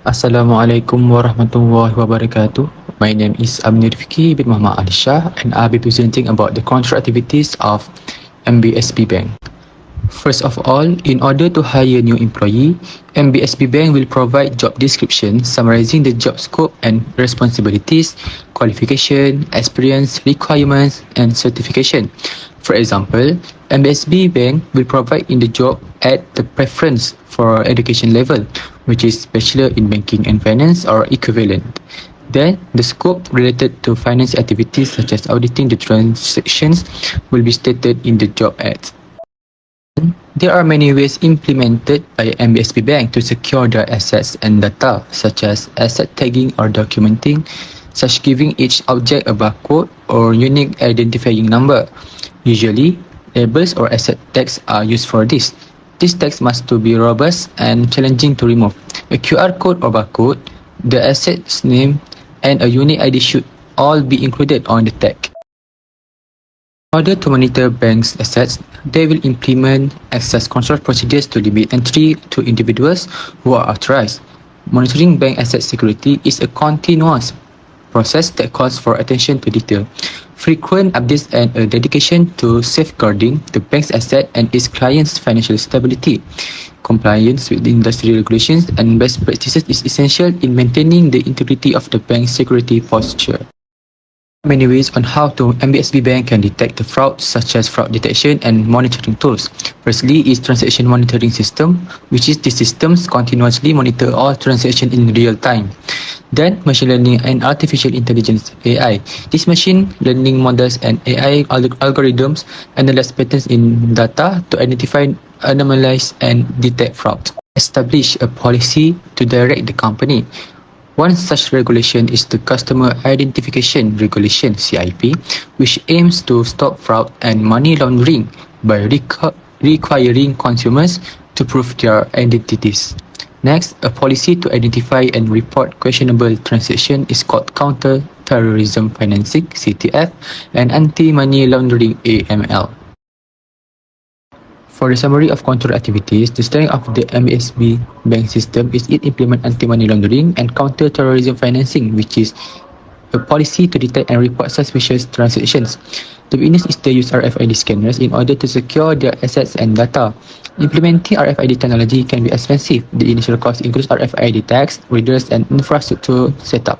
Assalamualaikum warahmatullahi wabarakatuh. My name is Amnir Fiki bin Muhammad Ali Shah and I'll be presenting about the control activities of MBSB Bank. First of all, in order to hire new employee, MBSB Bank will provide job description summarizing the job scope and responsibilities, qualification, experience, requirements, and certification. For example, MBSB Bank will provide in the job at the preference for education level, which is Bachelor in Banking and Finance or equivalent. Then, the scope related to finance activities such as auditing the transactions will be stated in the job ad. There are many ways implemented by MBSB Bank to secure their assets and data, such as asset tagging or documenting, such giving each object a barcode or unique identifying number. Usually, labels or asset tags are used for this. These tags must to be robust and challenging to remove. A QR code or barcode, the asset's name, and a unique ID should all be included on the tag. In order to monitor bank's assets, they will implement access control procedures to limit entry to individuals who are authorized. Monitoring bank asset security is a continuous process that calls for attention to detail, frequent updates, and a dedication to safeguarding the bank's asset and its clients' financial stability. Compliance with the industry regulations and best practices is essential in maintaining the integrity of the bank's security posture. Many ways on how to MBSB Bank can detect the fraud, such as fraud detection and monitoring tools. Firstly is transaction monitoring system, which is the systems continuously monitor all transactions in real time. Then machine learning and artificial intelligence AI. These machine learning models and AI algorithms analyze patterns in data to identify, anomalize, and detect fraud. Establish a policy to direct the company. One such regulation is the Customer Identification Regulation (CIP), which aims to stop fraud and money laundering by requiring consumers to prove their identities. Next, a policy to identify and report questionable transactions is called Counter-Terrorism Financing (CTF) and Anti-Money Laundering (AML). For the summary of control activities, the strength of the MBSB bank system is it implement anti-money laundering and counter-terrorism financing, which is a policy to detect and report suspicious transactions. The weakness is the use RFID scanners in order to secure their assets and data. Implementing RFID technology can be expensive. The initial cost includes RFID tags, readers, and infrastructure setup.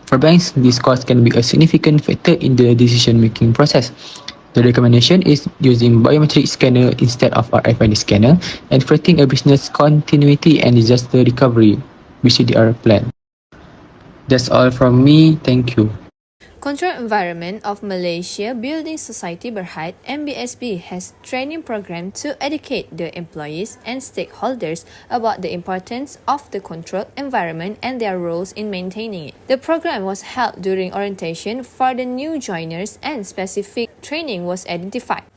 For banks, this cost can be a significant factor in the decision-making process. The recommendation is using biometric scanner instead of RFID scanner and creating a business continuity and disaster recovery (BCDR) plan. That's all from me. Thank you. Control Environment of Malaysia Building Society Berhad MBSB has training program to educate the employees and stakeholders about the importance of the controlled environment and their roles in maintaining it. The program was held during orientation for the new joiners and specific training was identified.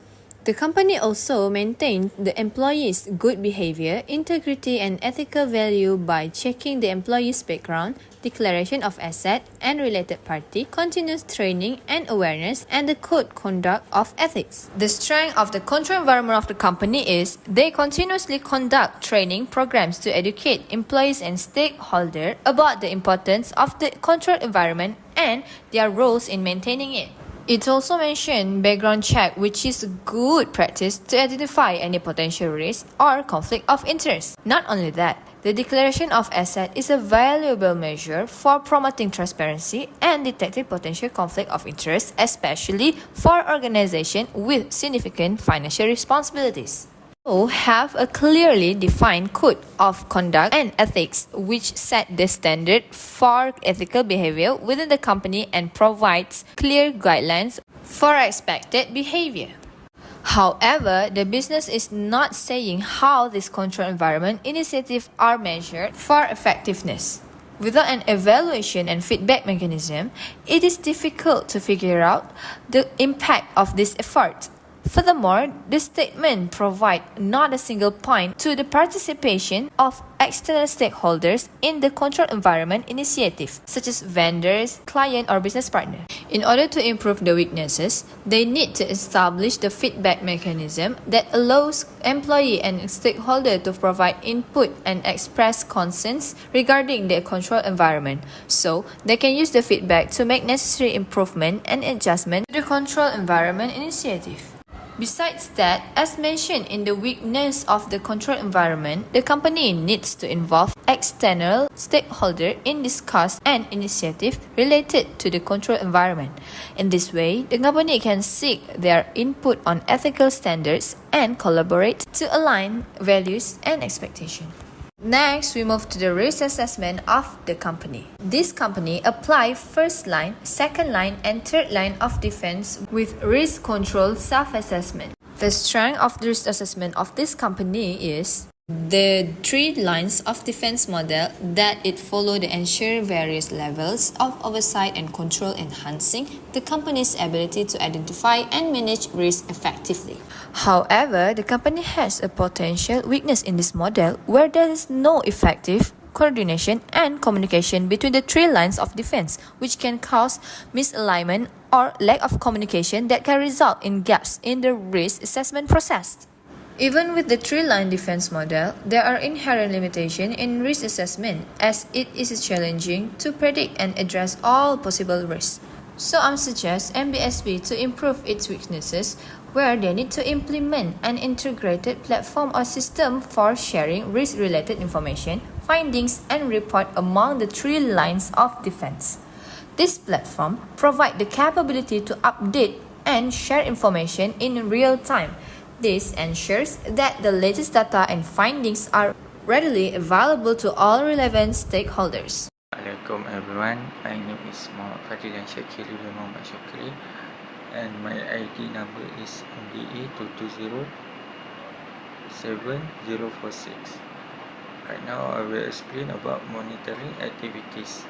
The company also maintained the employees' good behavior, integrity, and ethical value by checking the employees' background, declaration of asset and related party, continuous training and awareness, and the code conduct of ethics. The strength of the control environment of the company is they continuously conduct training programs to educate employees and stakeholders about the importance of the control environment and their roles in maintaining it. It also mentioned background check, which is a good practice to identify any potential risk or conflict of interest. Not only that, the declaration of asset is a valuable measure for promoting transparency and detecting potential conflict of interest, especially for organizations with significant financial responsibilities. Have a clearly defined code of conduct and ethics which set the standard for ethical behavior within the company and provides clear guidelines for expected behavior. However, the business is not saying how this control environment initiatives are measured for effectiveness. Without an evaluation and feedback mechanism, it is difficult to figure out the impact of this effort. Furthermore, the statement provides not a single point to the participation of external stakeholders in the control environment initiative, such as vendors, client, or business partner. In order to improve the weaknesses, they need to establish the feedback mechanism that allows employee and stakeholder to provide input and express concerns regarding their control environment, so they can use the feedback to make necessary improvement and adjustment to the control environment initiative. Besides that, as mentioned in the weakness of the control environment, the company needs to involve external stakeholders in discuss an initiative related to the control environment. In this way, the company can seek their input on ethical standards and collaborate to align values and expectations. Next, we move to the risk assessment of the company. This company apply first line, second line, and third line of defense with risk control self-assessment. The strength of the risk assessment of this company is the three lines of defense model that it follow to ensure various levels of oversight and control, enhancing the company's ability to identify and manage risk effectively. However, the company has a potential weakness in this model where there is no effective coordination and communication between the three lines of defense, which can cause misalignment or lack of communication that can result in gaps in the risk assessment process. Even with the three-line defense model, there are inherent limitations in risk assessment as it is challenging to predict and address all possible risks. So I suggest MBSP to improve its weaknesses where they need to implement an integrated platform or system for sharing risk-related information, findings, and report among the three lines of defense. This platform provides the capability to update and share information in real time. This ensures that the latest data and findings are readily available to all relevant stakeholders. Assalamualaikum everyone, my name is Muhammad Fadilan Shakir bin Muhammad Shakri and my ID number is MDA2207046. Right now I will explain about monitoring activities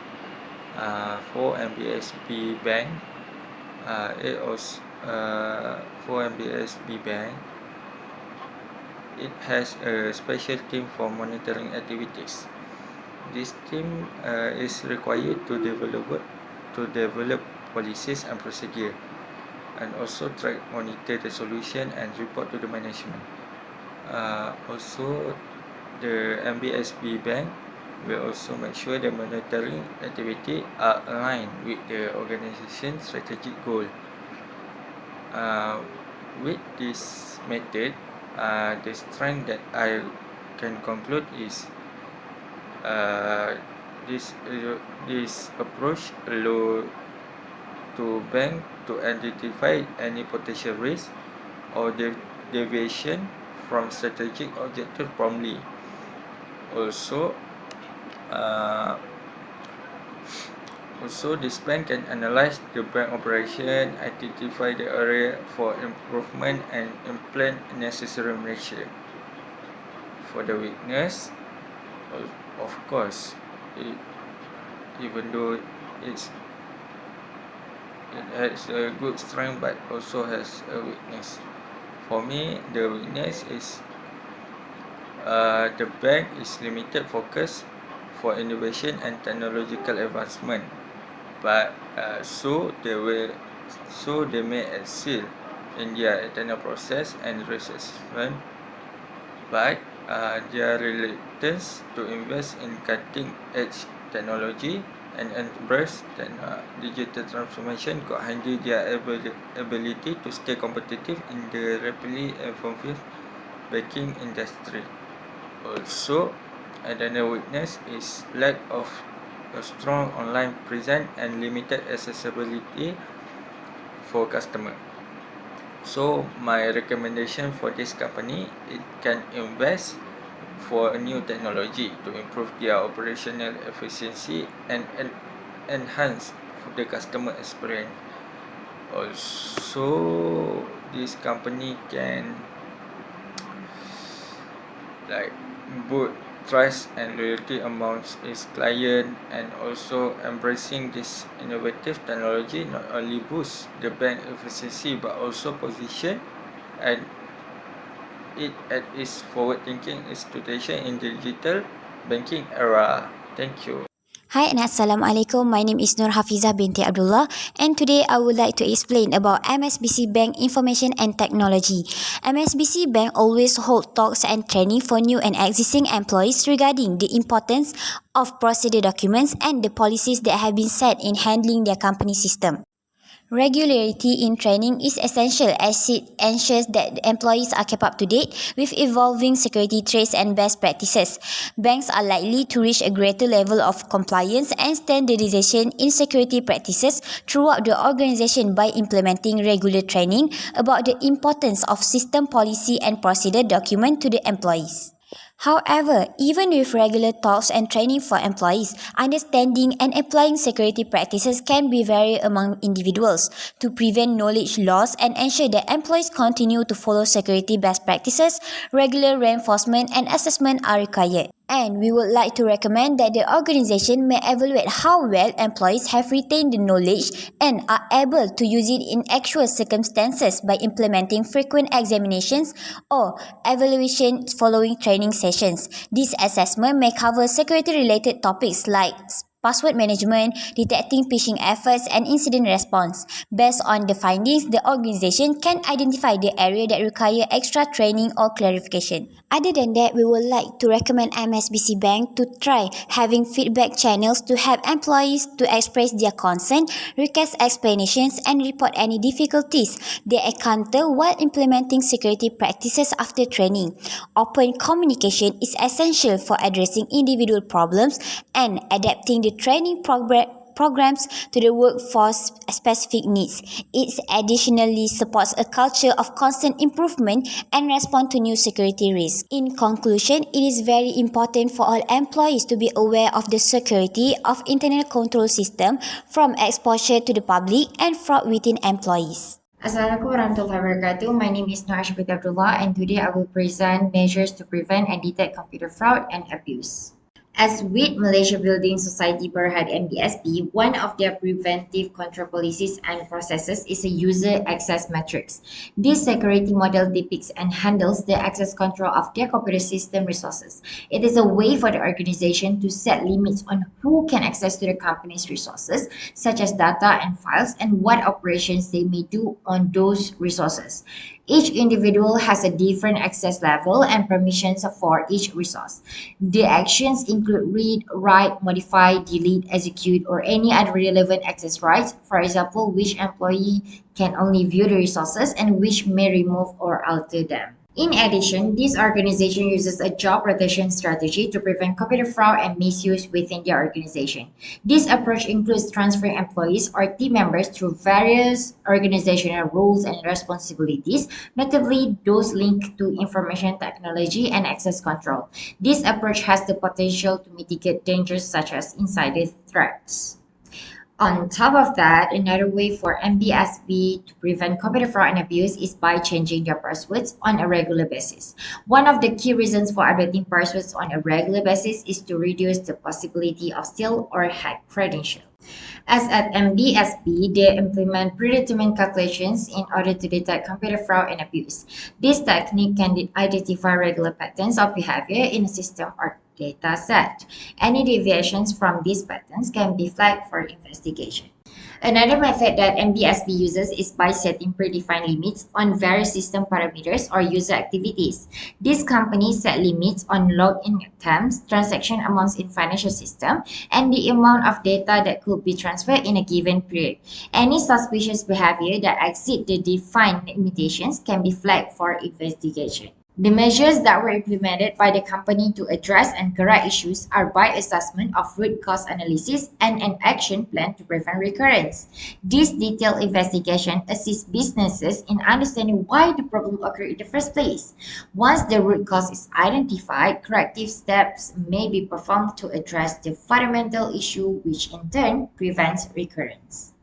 for MBSP Bank. For MBSP Bank, it has a special team for monitoring activities. This team is required to develop policies and procedure, and also track, monitor the solution and report to the management. Also, the MBSP Bank will also make sure the monitoring activity are aligned with the organization's strategic goal. With this method, the strength that I can conclude is this approach allow to bank to identify any potential risk or deviation from strategic objective promptly. Also, this bank can analyze the bank operation, identify the area for improvement, and implement necessary measures. For the weakness, of course, even though it has a good strength, but also has a weakness. For me, the weakness is the bank is limited focus for innovation and technological advancement, but so they may excel in their internal process and risk assessment, but their reluctance to invest in cutting-edge technology and embrace digital transformation could hinder their ability to stay competitive in the rapidly evolving banking industry. Also, another weakness is lack of a strong online presence and limited accessibility for customer. So my recommendation for this company, it can invest for a new technology to improve their operational efficiency and enhance the customer experience. Also, this company can both trust and loyalty amongst its client, and also embracing this innovative technology not only boosts the bank efficiency but also position and it at its forward-thinking institution in the digital banking era. Thank you. Hi and Assalamualaikum. My name is Nur Hafizah binti Abdullah and today I would like to explain about MSBC Bank Information and Technology. MSBC Bank always hold talks and training for new and existing employees regarding the importance of procedure documents and the policies that have been set in handling their company system. Regularity in training is essential as it ensures that the employees are kept up to date with evolving security threats and best practices. Banks are likely to reach a greater level of compliance and standardization in security practices throughout the organization by implementing regular training about the importance of system policy and procedure document to the employees. However, even with regular talks and training for employees, understanding and applying security practices can be varied among individuals. To prevent knowledge loss and ensure that employees continue to follow security best practices, regular reinforcement and assessment are required. And we would like to recommend that the organization may evaluate how well employees have retained the knowledge and are able to use it in actual circumstances by implementing frequent examinations or evaluation following training sessions. This assessment may cover security-related topics like password management, detecting phishing efforts, and incident response. Based on the findings, the organization can identify the area that require extra training or clarification. Other than that, we would like to recommend MSBC Bank to try having feedback channels to help employees to express their concern, request explanations, and report any difficulties they encounter while implementing security practices after training. Open communication is essential for addressing individual problems and adapting the training programs to the workforce specific needs. It additionally supports a culture of constant improvement and respond to new security risks. In conclusion, it is very important for all employees to be aware of the security of internal control system from exposure to the public and fraud within employees. Assalamualaikum warahmatullahi wabarakatuh. My name is Nur Ashbit Abdullah and today I will present measures to prevent and detect computer fraud and abuse. As with Malaysia Building Society Berhad MBSP, one of their preventive control policies and processes is a user access matrix. This security model depicts and handles the access control of their computer system resources. It is a way for the organization to set limits on who can access to the company's resources, such as data and files, and what operations they may do on those resources. Each individual has a different access level and permissions for each resource. The actions include read, write, modify, delete, execute, or any other relevant access rights. For example, which employee can only view the resources and which may remove or alter them. In addition, this organization uses a job rotation strategy to prevent computer fraud and misuse within their organization. This approach includes transferring employees or team members through various organizational roles and responsibilities, notably those linked to information technology and access control. This approach has the potential to mitigate dangers such as insider threats. On top of that, another way for MBSB to prevent computer fraud and abuse is by changing their passwords on a regular basis. One of the key reasons for updating passwords on a regular basis is to reduce the possibility of steal or hack credentials. As at MBSB, they implement predetermined calculations in order to detect computer fraud and abuse. This technique can identify regular patterns of behavior in a system or data set. Any deviations from these patterns can be flagged for investigation. Another method that MBSB uses is by setting predefined limits on various system parameters or user activities. These companies set limits on login attempts, transaction amounts in financial system, and the amount of data that could be transferred in a given period. Any suspicious behavior that exceeds the defined limitations can be flagged for investigation. The measures that were implemented by the company to address and correct issues are by assessment of root cause analysis and an action plan to prevent recurrence. This detailed investigation assists businesses in understanding why the problem occurred in the first place. Once the root cause is identified, corrective steps may be performed to address the fundamental issue, which in turn prevents recurrence.